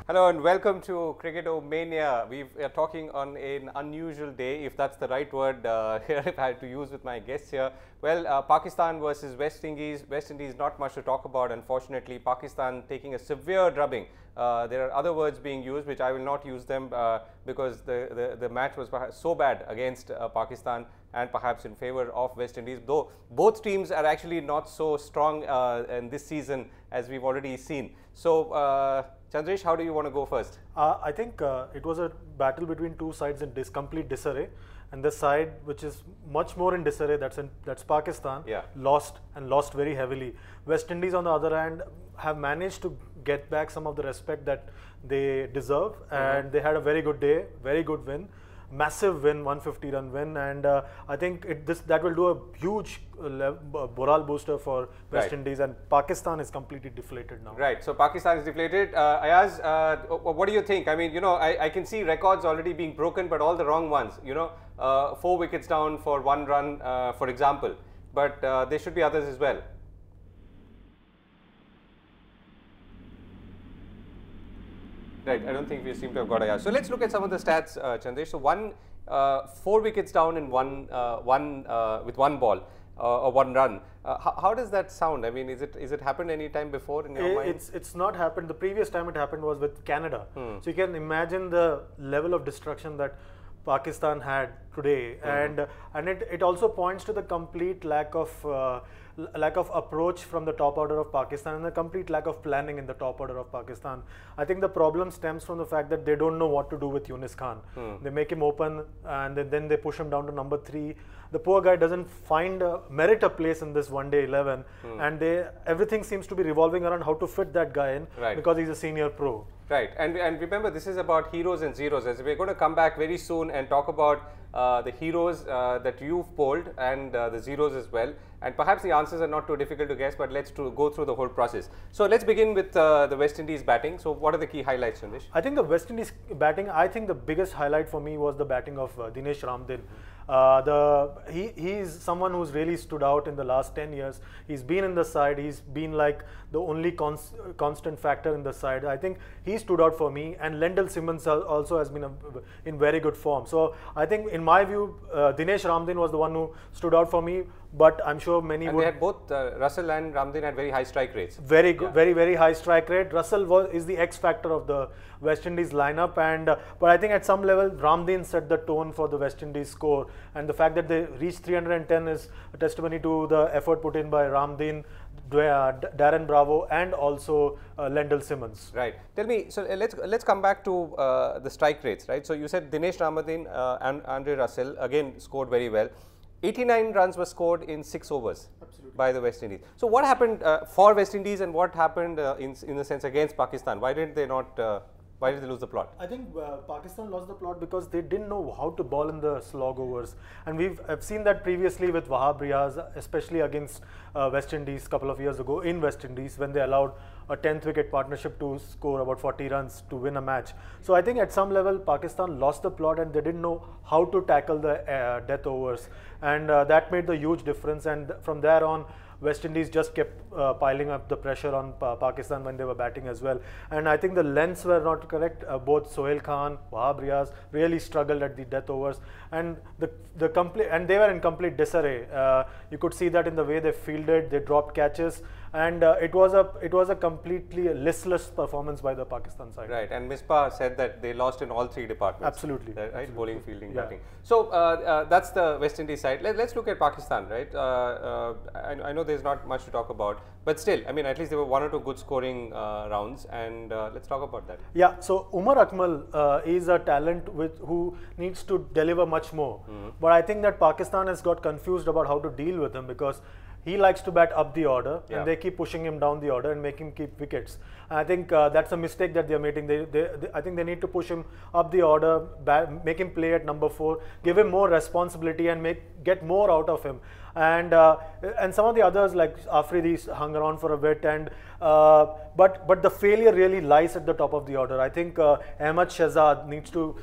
Hello and welcome to CricketOMania. We are talking on an unusual day, if that's the right word here if I had to use with my guests here. Well, Pakistan versus West Indies. West Indies, not much to talk about, unfortunately. Pakistan taking a severe drubbing. There are other words being used, which I will not use them because the match was perhaps so bad against Pakistan and perhaps in favor of West Indies, though both teams are actually not so strong in this season as we've already seen. So, Chandresh, how do you want to go first? I think it was a battle between two sides in complete disarray, and the side which is much more in disarray, that's Pakistan, lost very heavily. West Indies, on the other hand, have managed to get back some of the respect that they deserve, and they had a very good day, very good win. Massive win, 150-run win, and I think that will do a huge morale booster for West Indies, and Pakistan is completely deflated now. Right, so Pakistan is deflated. Ayaz, what do you think? I mean, you know, I can see records already being broken, but all the wrong ones. You know, 4 wickets down for 1 run, for example, but there should be others as well. Right, I don't think we seem to have got Ayaz. So let's look at some of the stats, Chandresh. So 4 wickets down in with one ball or 1 run. How does that sound? I mean, is it happened any time before in your mind? It's not happened. The previous time it happened was with Canada. So you can imagine the level of destruction that Pakistan had today, and it also points to the complete lack of approach from the top order of Pakistan and the complete lack of planning in the top order of Pakistan. I think the problem stems from the fact that they don't know what to do with Yunus Khan. They make him open and then they push him down to number 3. The poor guy doesn't merit a place in this one-day 11, and everything seems to be revolving around how to fit that guy in because he's a senior pro. Right, and remember, this is about heroes and zeros, as we're going to come back very soon and talk about the heroes that you've polled and the zeros as well. And perhaps the answers are not too difficult to guess, but let's go through the whole process. So let's begin with the West Indies batting. So what are the key highlights, Chandresh? I think the West Indies batting, I think the biggest highlight for me was the batting of Dinesh Ramdin. He's someone who's really stood out in the last 10 years. He's been in the side. He's been like the only constant factor in the side. I think he stood out for me, and Lendl Simmons also has been in very good form. So I think, in my view, Dinesh Ramdin was the one who stood out for me. But I'm sure many would. They had both Russell and Ramdin had very high strike rates. Very good, very high strike rate. Russell is the X factor of the West Indies lineup, but I think at some level Ramdin set the tone for the West Indies score, and the fact that they reached 310 is a testimony to the effort put in by Ramdin, Darren Bravo, and also Lendl Simmons. Right. Tell me, so let's come back to the strike rates, right? So you said Dinesh Ramdin and Andre Russell again scored very well. 89 runs were scored in 6 overs by the West Indies. So what happened for West Indies, and what happened in the sense against Pakistan? Why did they not? Why did they lose the plot? I think Pakistan lost the plot because they didn't know how to bowl in the slog overs, and I've seen that previously with Wahab Riaz, especially against West Indies a couple of years ago in West Indies, when they allowed a 10th wicket partnership to score about 40 runs to win a match. So I think at some level Pakistan lost the plot, and they didn't know how to tackle the death overs, and that made the huge difference. And from there on, West Indies just kept piling up the pressure on Pakistan when they were batting as well. And I think the lengths were not correct. Both Sohail Khan, Wahab Riaz really struggled at the death overs, and and they were in complete disarray. You could see that in the way they fielded, they dropped catches, and it was a completely listless performance by the Pakistan side. Right, and Misbah said that they lost in all 3 departments. Absolutely. Right, absolutely. Bowling, fielding, batting. So that's the West Indies side. Let's look at Pakistan, right? I know there's not much to talk about, but still, I mean, at least there were 1 or 2 good scoring rounds, and let's talk about that. Yeah, so Umar Akmal is a talent who needs to deliver much more. But I think that Pakistan has got confused about how to deal with him, because he likes to bat up the order, and they keep pushing him down the order and make him keep wickets. And I think that's a mistake that they're making. I think they need to push him up the order, make him play at number 4, give him more responsibility, and get more out of him. And some of the others like Afridi hung around for a bit, and but the failure really lies at the top of the order. I think Ahmad Shahzad needs to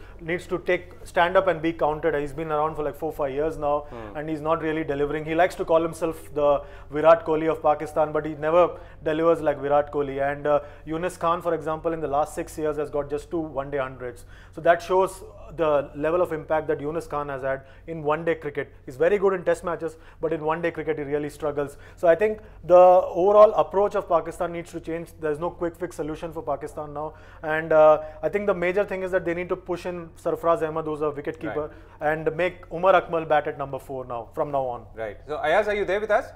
stand up and be counted. He's been around for like 4-5 years now, and he's not really delivering. He likes to call himself the Virat Kohli of Pakistan, but he never delivers like Virat Kohli. And Yunus Khan, for example, in the last 6 years has got just 2 one-day hundreds. So that shows the level of impact that Yunus Khan has had in one-day cricket. He's very good in test matches, but in one-day cricket he really struggles. So I think the overall approach of Pakistan needs to change. There's no quick fix solution for Pakistan now, and I think the major thing is that they need to push in Sarfraz Ahmed, who's a wicketkeeper, and make Umar Akmal bat at number 4 now, from now on. Right. So Ayaz, are you there with us?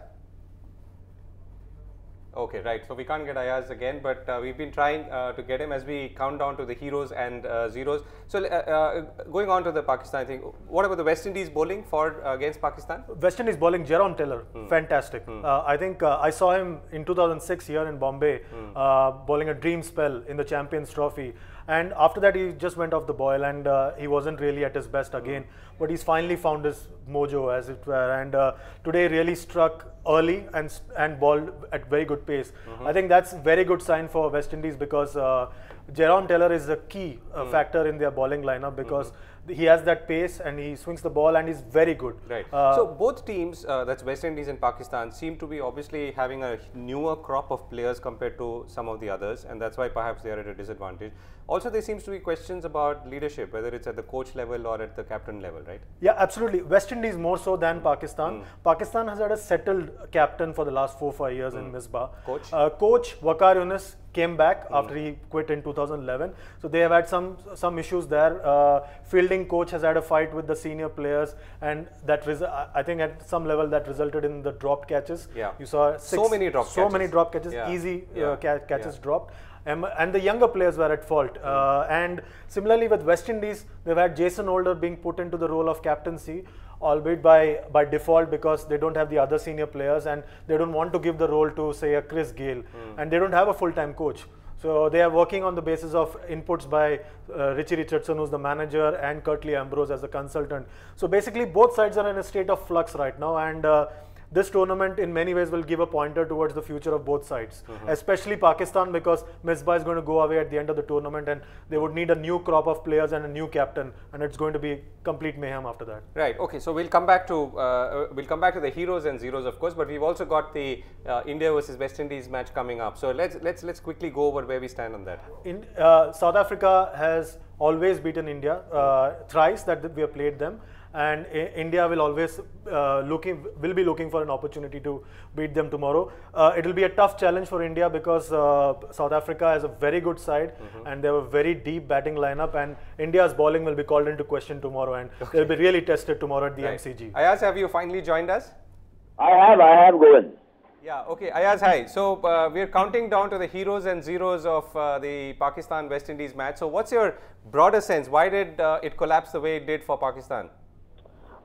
Okay, right. So we can't get Ayaz again, but we've been trying to get him as we count down to the heroes and zeros. So going on to the Pakistan thing, what about the West Indies bowling for against Pakistan? West Indies bowling, Jerome Taylor, fantastic. I think I saw him in 2006 here in Bombay, bowling a dream spell in the Champions Trophy. And after that, he just went off the boil, and he wasn't really at his best again. But he's finally found his mojo, as it were. And today really struck early and bowled at very good pace. I think that's a very good sign for West Indies, because Jerome Taylor is a key factor in their bowling lineup, because he has that pace and he swings the ball and he's very good. Right. So both teams, that's West Indies and Pakistan, seem to be obviously having a newer crop of players compared to some of the others, and that's why perhaps they are at a disadvantage. Also, there seems to be questions about leadership, whether it's at the coach level or at the captain level, right? Yeah, absolutely. West Indies more so than Pakistan. Pakistan has had a settled captain for the last 4-5 years in Misbah. Coach? Coach Waqar Younis came back after he quit in 2011. So they have had some issues there. Fielding coach has had a fight with the senior players, and that I think at some level that resulted in the dropped catches. Yeah. You saw so many drop catches. Yeah. Easy catches dropped. And the younger players were at fault. And similarly with West Indies, they've had Jason Holder being put into the role of captaincy, albeit by default, because they don't have the other senior players and they don't want to give the role to, say, a Chris Gayle, and they don't have a full-time coach. So they are working on the basis of inputs by Richie Richardson, who's the manager, and Curtly Ambrose as a consultant. So basically both sides are in a state of flux right now, and this tournament in many ways will give a pointer towards the future of both sides, especially Pakistan, because Misbah is going to go away at the end of the tournament and they would need a new crop of players and a new captain, and it's going to be complete mayhem after that. Right. Okay. So we'll come back to the heroes and zeros, of course, but we've also got the India versus West Indies match coming up. So let's quickly go over where we stand on that. South Africa has always beaten India thrice that we have played them. And India will always be looking for an opportunity to beat them tomorrow. It will be a tough challenge for India, because South Africa has a very good side and they have a very deep batting lineup, and India's bowling will be called into question tomorrow, and they'll be really tested tomorrow at the MCG. Ayaz, have you finally joined us? I have Govind. Yeah, okay. Ayaz, hi. So we're counting down to the heroes and zeros of the Pakistan-West Indies match. So what's your broader sense? Why did it collapse the way it did for Pakistan?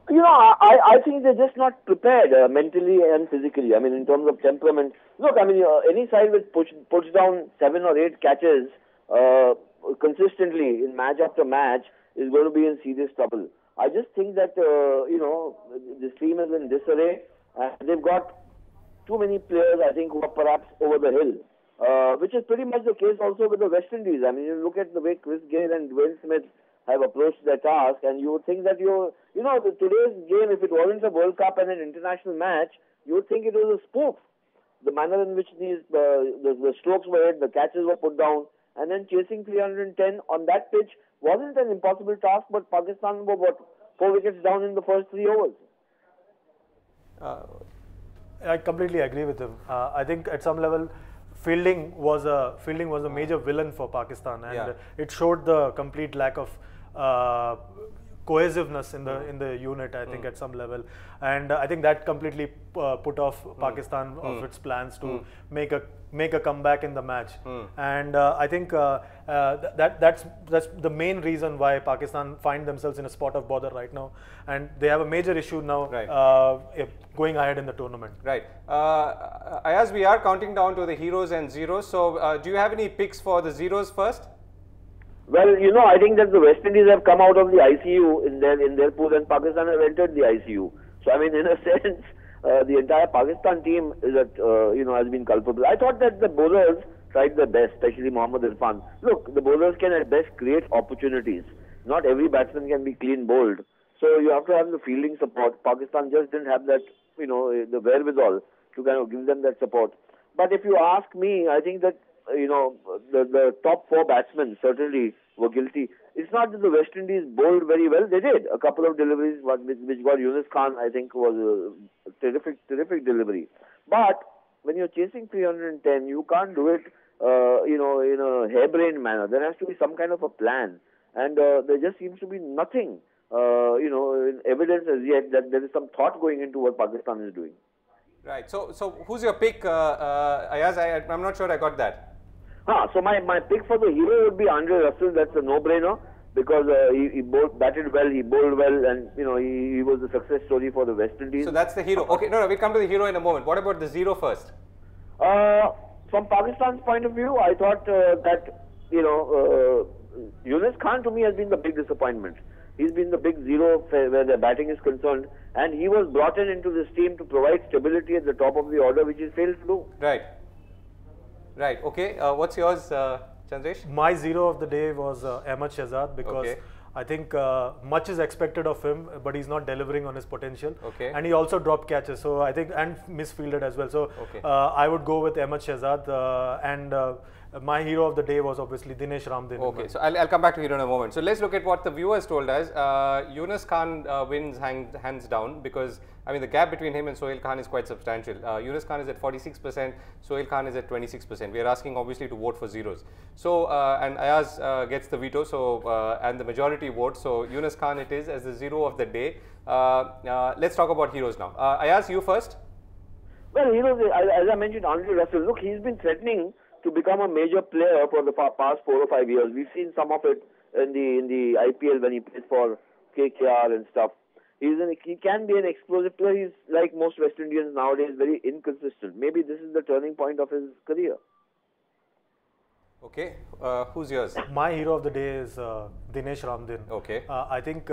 You know, I think they're just not prepared mentally and physically. I mean, in terms of temperament. Look, I mean, any side which puts down 7 or 8 catches consistently in match after match is going to be in serious trouble. I just think that, you know, this team is in disarray, and they've got too many players, I think, who are perhaps over the hill, which is pretty much the case also with the West Indies. I mean, you look at the way Chris Gayle and Dwayne Smith have approached their task, and you would think that you know, today's game, if it wasn't a World Cup and an international match, you would think it was a spoof. The manner in which these the strokes were hit, the catches were put down, and then chasing 310 on that pitch wasn't an impossible task, but Pakistan were 4 wickets down in the first 3 overs. I completely agree with him. I think at some level, fielding was a major villain for Pakistan, and it showed the complete lack of cohesiveness in the unit, I think, at some level, and I think that completely put off Pakistan of its plans to make a comeback in the match, and I think that's the main reason why Pakistan find themselves in a spot of bother right now, and they have a major issue now going ahead in the tournament. Right. Ayaz, we are counting down to the heroes and zeros. So, do you have any picks for the zeros first? Well, you know, I think that the West Indies have come out of the ICU in their pool, and Pakistan have entered the ICU. So, I mean, in a sense, the entire Pakistan team is has been culpable. I thought that the bowlers tried their best, especially Mohammad Irfan. Look, the bowlers can at best create opportunities. Not every batsman can be clean bowled. So you have to have the fielding support. Pakistan just didn't have that, the wherewithal to kind of give them that support. But if you ask me, I think that the top 4 batsmen certainly were guilty. It's not that the West Indies bowled very well. They did. A couple of deliveries which got Yunus Khan, I think, was a terrific delivery. But when you're chasing 310, you can't do it, in a harebrained manner. There has to be some kind of a plan. And there just seems to be nothing, in evidence as yet that there is some thought going into what Pakistan is doing. Right. So who's your pick, Ayaz? I'm not sure I got that. So my pick for the hero would be Andre Russell. That's a no-brainer because he batted well, he bowled well, and he was a success story for the West Indies. So that's the hero. Okay, no, we'll come to the hero in a moment. What about the zero first? From Pakistan's point of view, I thought that Yunus Khan to me has been the big disappointment. He's been the big zero where the batting is concerned, and he was brought into this team to provide stability at the top of the order, which he failed to do. Right. Okay. What's yours, Chandresh? My zero of the day was Ahmed Shehzad because I think much is expected of him, but he's not delivering on his potential. And he also dropped catches, so I think, and misfielded as well. So I would go with Ahmed Shehzad, and my hero of the day was obviously Dinesh Ramdin. Okay, so I'll come back to hero in a moment. So let's look at what the viewers told us. Yunus Khan wins hands down because, I mean, the gap between him and Sohail Khan is quite substantial. Yunus Khan is at 46%, Sohail Khan is at 26%. We are asking obviously to vote for zeros. So, and Ayaz gets the veto, so and the majority vote. So Yunus Khan it is as the zero of the day. Let's talk about heroes now. Ayaz, you first. Well, as I mentioned, Andre Russell, look, he's been threatening to become a major player for the past 4 or 5 years. We've seen some of it in the IPL when he plays for KKR and stuff. He can be an explosive player. He's like most West Indians nowadays, very inconsistent. Maybe this is the turning point of his career. Okay, who's yours? My hero of the day is Dinesh Ramdin. Okay. I think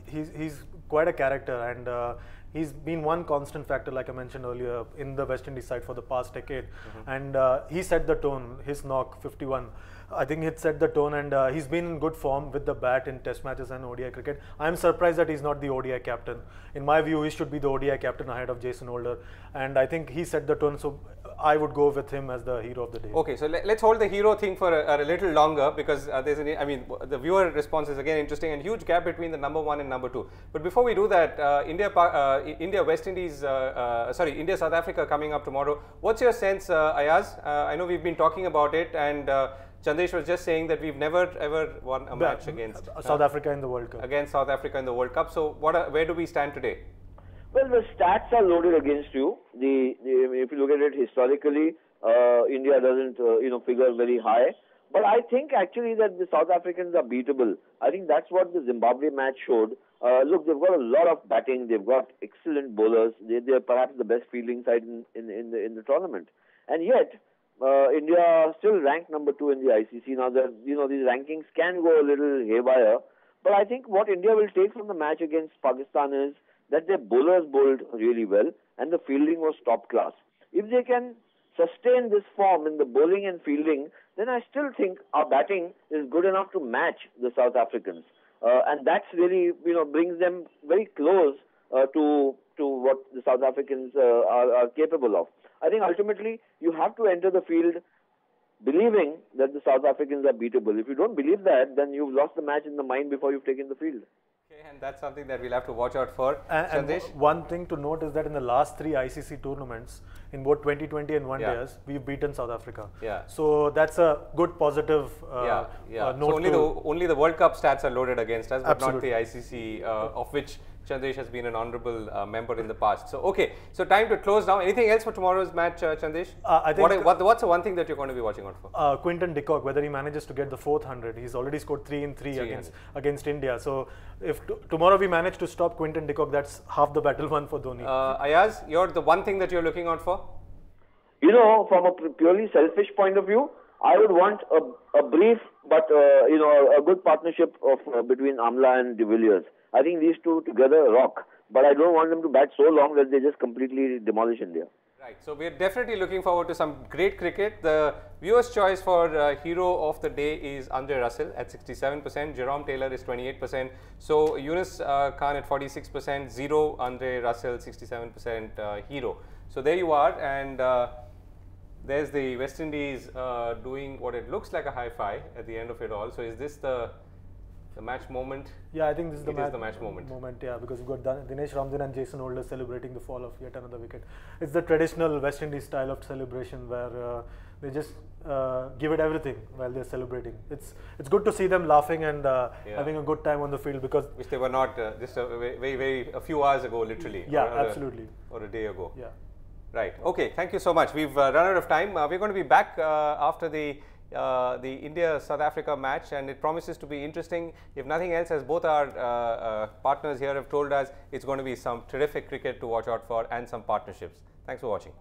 he's quite a character, and he's been one constant factor, like I mentioned earlier, in the West Indies side for the past decade. And he set the tone. His knock 51, I think it set the tone, and he's been in good form with the bat in Test matches and ODI cricket. I'm surprised that he's not the ODI captain. In my view, he should be the ODI captain ahead of Jason Holder, and I think he set the tone. So I would go with him as the hero of the day. Okay, so let's hold the hero thing for a little longer because there's the viewer response is again interesting, and huge gap between the number 1 and number 2. But before we do that, India South Africa coming up tomorrow. What's your sense, Ayaz? I know we've been talking about it, and Chandresh was just saying that we've never ever won a match against South Africa in the World Cup. Against South Africa in the World Cup. So where do we stand today? Well, the stats are loaded against you. If you look at it historically, India doesn't figure very high. But I think actually that the South Africans are beatable. I think that's what the Zimbabwe match showed. Look, they've got a lot of batting. They've got excellent bowlers. They're perhaps the best fielding side in the tournament. And yet, India still ranked number 2 in the ICC. Now, these rankings can go a little haywire. But I think what India will take from the match against Pakistan is that their bowlers bowled really well and the fielding was top class. If they can sustain this form in the bowling and fielding, then I still think our batting is good enough to match the South Africans. And that's really, brings them very close to what the South Africans are capable of. I think ultimately you have to enter the field believing that the South Africans are beatable. If you don't believe that, then you've lost the match in the mind before you've taken the field. Okay, and that's something that we'll have to watch out for. And one thing to note is that in the last 3 ICC tournaments, in both 2020 and one days, we've beaten South Africa. So that's a good positive note. So only the World Cup stats are loaded against us, but not the ICC, of which Chandresh has been an honourable member in the past. So okay, so time to close now. Anything else for tomorrow's match, Chandresh? I think what's the one thing that you're going to be watching out for? Quinton de Kock, whether he manages to get the 4th 100. He's already scored 3 in 3 against India. So if tomorrow we manage to stop Quinton de Kock, that's half the battle won for Dhoni. Ayaz, you're the one thing that you're looking out for? From a purely selfish point of view, I would want a brief but a good partnership between Amla and de Villiers. I think these two together rock, but I don't want them to bat so long that they just completely demolish India. Right, so we're definitely looking forward to some great cricket. The viewer's choice for hero of the day is Andre Russell at 67%, Jerome Taylor is 28%, so Yunus Khan at 46%, 0 Andre Russell, 67% hero. So there you are, and there's the West Indies doing what it looks like a high-five at the end of it all. So is this the match moment? Yeah, I think this is the match moment. Yeah, because you've got Dinesh Ramjan and Jason Holder celebrating the fall of yet another wicket. It's the traditional West Indies style of celebration where they just give it everything while they're celebrating. It's good to see them laughing and having a good time on the field, because which they were not just a few hours ago, literally. Yeah, absolutely. Or a day ago. Yeah. Right. Okay. Thank you so much. We've run out of time. We're going to be back after the India-South Africa match, and it promises to be interesting. If nothing else, as both our partners here have told us, it's going to be some terrific cricket to watch out for and some partnerships. Thanks for watching.